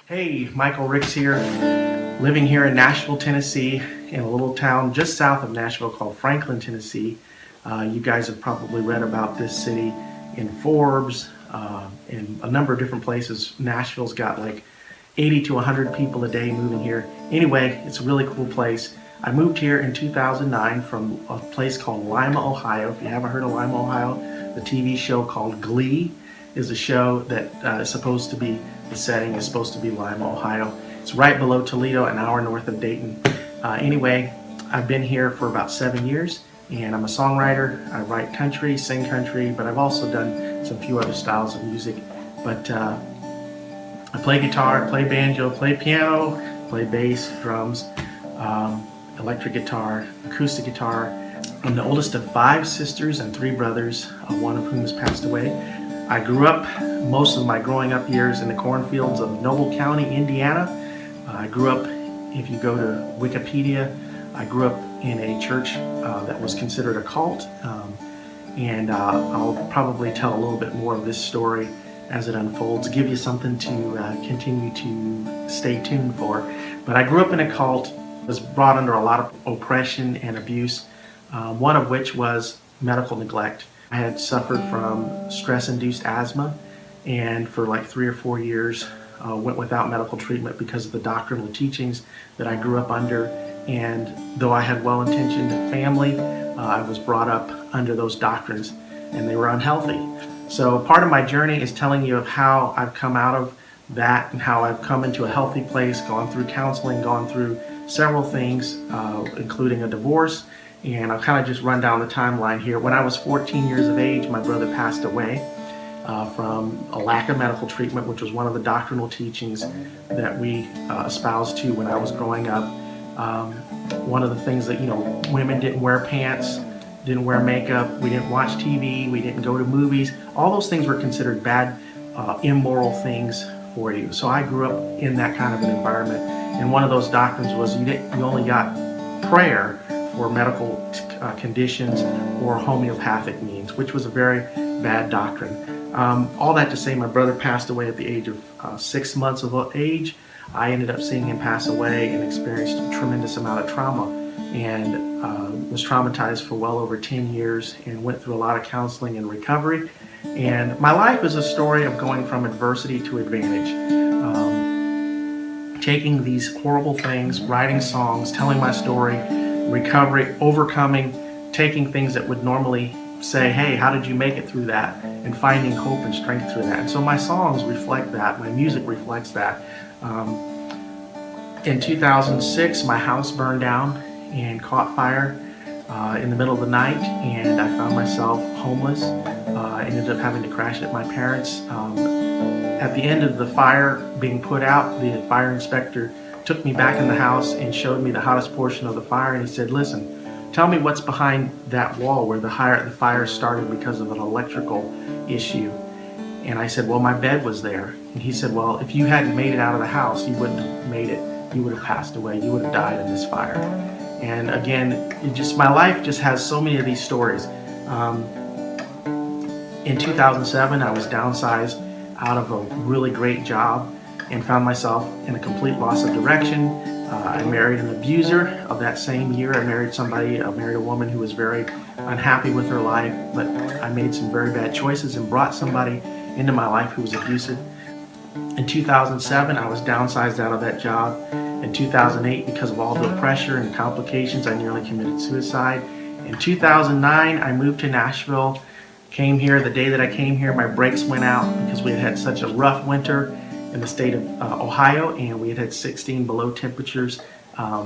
Hey, MichaelRicks here, living here in Nashville, Tennessee, in a little town just south of Nashville called Franklin, Tennessee. You guys have probably read about this city in Forbes, in a number of different places. Nashville's got like 80 to 100 people a day moving here. Anyway, it's a really cool place. I moved here in 2009 from a place called Lima, Ohio. If you haven't heard of Lima, Ohio, the TV show called Glee is a show that is supposed to be, the setting is supposed to be Lima, Ohio. It's right below Toledo, an hour north of Dayton. Anyway, I've been here for about 7 years, and I'm a songwriter. I write country, sing country, but I've also done some few other styles of music. But I play guitar, play banjo, play piano, play bass, drums, electric guitar, acoustic guitar. I'm the oldest of 5 sisters and 3 brothers, one of whom has passed away. I grew up most of my growing up years in the cornfields of Noble County, Indiana. I grew up, if you go to Wikipedia, I grew up in a church that was considered a cult, and I'll probably tell a little bit more of this story as it unfolds, give you something to continue to stay tuned for. But I grew up in a cult, was brought under a lot of oppression and abuse, one of which was medical neglect. I had suffered from stress-induced asthma, and for like 3 or 4 years went without medical treatment because of the doctrinal teachings that I grew up under. And though I had well-intentioned family, I was brought up under those doctrines, and they were unhealthy. So part of my journey is telling you of how I've come out of that and how I've come into a healthy place, gone through counseling, gone through several things, including a divorce. And I'll kind of just run down the timeline here. When I was 14 years of age, my brother passed away from a lack of medical treatment, which was one of the doctrinal teachings that we espoused to when I was growing up. One of the things that, women didn't wear pants, didn't wear makeup, we didn't watch TV, we didn't go to movies. All those things were considered bad, immoral things for you. So I grew up in that kind of an environment. And one of those doctrines was you only got prayer for medical conditions or homeopathic means, which was a very bad doctrine. All that to say, my brother passed away at the age of 6 months of age. I ended up seeing him pass away and experienced a tremendous amount of trauma, and was traumatized for well over 10 years and went through a lot of counseling and recovery. And my life is a story of going from adversity to advantage. Taking these horrible things, writing songs, telling my story, recovery, overcoming, taking things that would normally say, hey, how did you make it through that? And finding hope and strength through that. And so my songs reflect that, my music reflects that. In 2006, my house burned down and caught fire in the middle of the night, and I found myself homeless. I ended up having to crash at my parents'. At the end of the fire being put out, the fire inspector took me back in the house and showed me the hottest portion of the fire, and he said, listen, tell me what's behind that wall where the fire started because of an electrical issue. And I said, well, my bed was there. And he said, well, if you hadn't made it out of the house, you wouldn't have made it. You would have passed away. You would have died in this fire. And again, my life just has so many of these stories. In 2007, I was downsized out of a really great job and found myself in a complete loss of direction. I married an abuser of that same year. I married a woman who was very unhappy with her life, but I made some very bad choices and brought somebody into my life who was abusive. In 2007, I was downsized out of that job. In 2008, because of all the pressure and complications, I nearly committed suicide. In 2009, I moved to Nashville, came here. The day that I came here, my brakes went out because we had had such a rough winter in the state of Ohio, and we had had 16 below temperatures.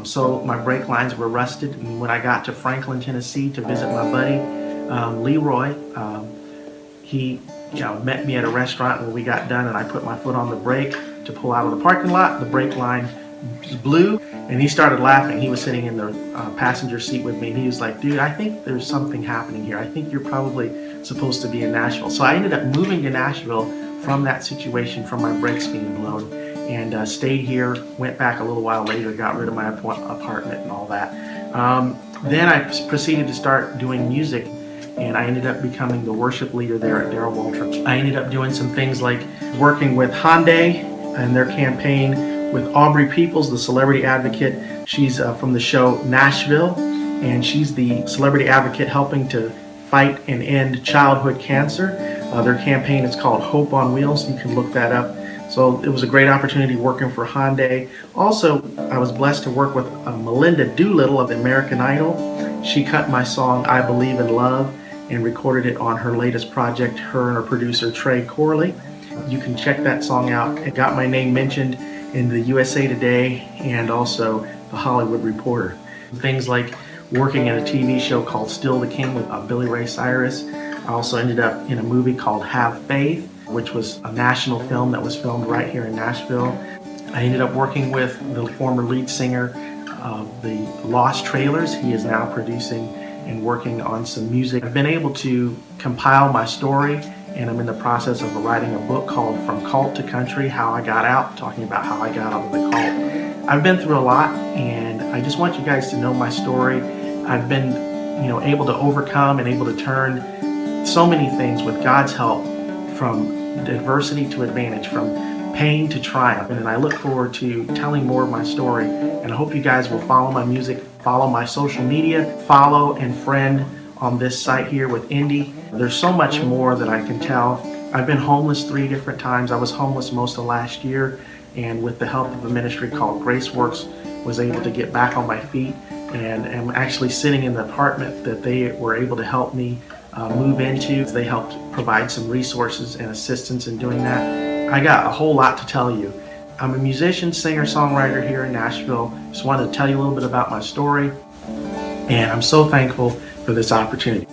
So my brake lines were rusted, and when I got to Franklin, Tennessee to visit my buddy, Leroy, he met me at a restaurant when we got done, and I put my foot on the brake to pull out of the parking lot. The brake line blew, and he started laughing. He was sitting in the passenger seat with me, and he was like, dude, I think there's something happening here. I think you're probably supposed to be in Nashville. So I ended up moving to Nashville from that situation, from my brakes being blown, and stayed here, went back a little while later, got rid of my apartment and all that. Then I proceeded to start doing music, and I ended up becoming the worship leader there at VanderWaal. I ended up doing some things like working with Hyundai and their campaign with Aubrey Peoples, the celebrity advocate. She's from the show Nashville, and she's the celebrity advocate helping to fight and end childhood cancer. Their campaign is called Hope on Wheels. You can look that up. So it was a great opportunity working for Hyundai. Also, I was blessed to work with Melinda Doolittle of American Idol. She cut my song I Believe in Love and recorded it on her latest project, her and her producer Trey Corley. You can check that song out. It got my name mentioned in the USA Today and also the Hollywood Reporter. Things like working in a TV show called Still the King with Billy Ray Cyrus. I also ended up in a movie called Have Faith, which was a national film that was filmed right here in Nashville. I ended up working with the former lead singer of the Lost Trailers. He is now producing and working on some music. I've been able to compile my story, and I'm in the process of writing a book called From Cult to Country, How I Got Out, talking about how I got out of the cult. I've been through a lot, and I just want you guys to know my story. I've been, able to overcome and able to turn so many things with God's help, from adversity to advantage, from pain to triumph. And I look forward to telling more of my story. And I hope you guys will follow my music, follow my social media, follow and friend on this site here with Indy. There's so much more that I can tell. I've been homeless 3 different times. I was homeless most of last year, and with the help of a ministry called Grace Works, was able to get back on my feet, and am actually sitting in the apartment that they were able to help me move into. They helped provide some resources and assistance in doing that. I got a whole lot to tell you. I'm a musician, singer, songwriter here in Nashville. Just wanted to tell you a little bit about my story, and I'm so thankful for this opportunity.